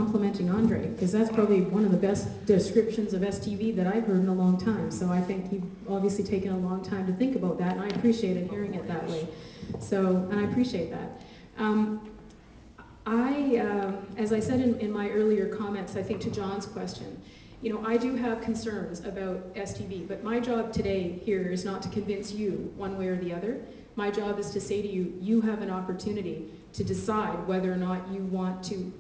complimenting Andre, because that's probably one of the best descriptions of STV that I've heard in a long time. So I think you've obviously taken a long time to think about that, and I appreciated hearing it that way. So, and I appreciate that. As I said in my earlier comments, I think to John's question, you know, I do have concerns about STV, but my job today here is not to convince you one way or the other. My job is to say to you, you have an opportunity to decide whether or not you want to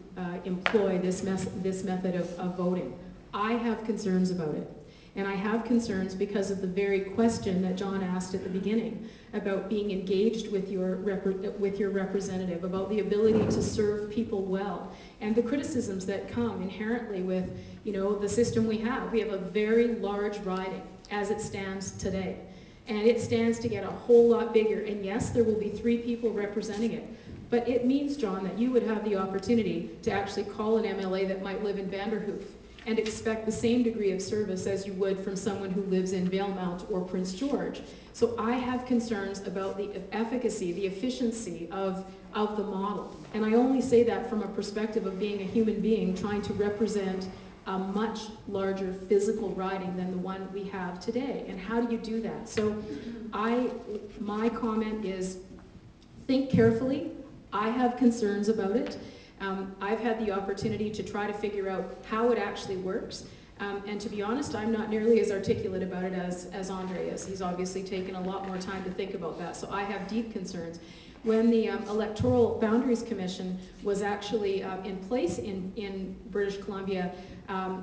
employ this method of voting. I have concerns about it. And I have concerns because of the very question that John asked at the beginning about being engaged with your representative, about the ability to serve people well, and the criticisms that come inherently with, you know, the system we have. We have a very large riding as it stands today. And it stands to get a whole lot bigger. And yes, there will be 3 people representing it. But it means, John, that you would have the opportunity to actually call an MLA that might live in Vanderhoof and expect the same degree of service as you would from someone who lives in Valemount or Prince George. So I have concerns about the efficacy, the efficiency of the model. And I only say that from a perspective of being a human being trying to represent a much larger physical riding than the one we have today. And how do you do that? So my comment is, think carefully. I have concerns about it. I've had the opportunity to try to figure out how it actually works. And to be honest, I'm not nearly as articulate about it as Andre is. He's obviously taken a lot more time to think about that. So I have deep concerns. When the Electoral Boundaries Commission was actually in place in British Columbia,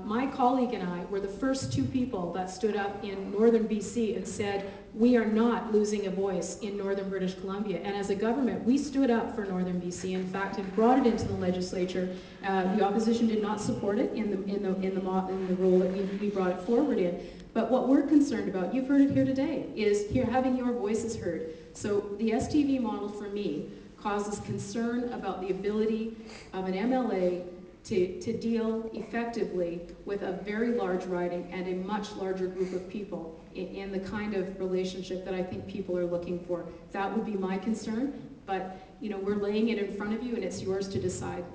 my colleague and I were the first 2 people that stood up in northern BC and said, we are not losing a voice in northern British Columbia. And as a government, we stood up for northern BC, in fact, and brought it into the legislature. The opposition did not support it in the role that we brought it forward in. But what we're concerned about, you've heard it here today, is having your voices heard. So the STV model for me causes concern about the ability of an MLA to deal effectively with a very large riding and a much larger group of people in the kind of relationship that I think people are looking for. That would be my concern, but you know, we're laying it in front of you and it's yours to decide.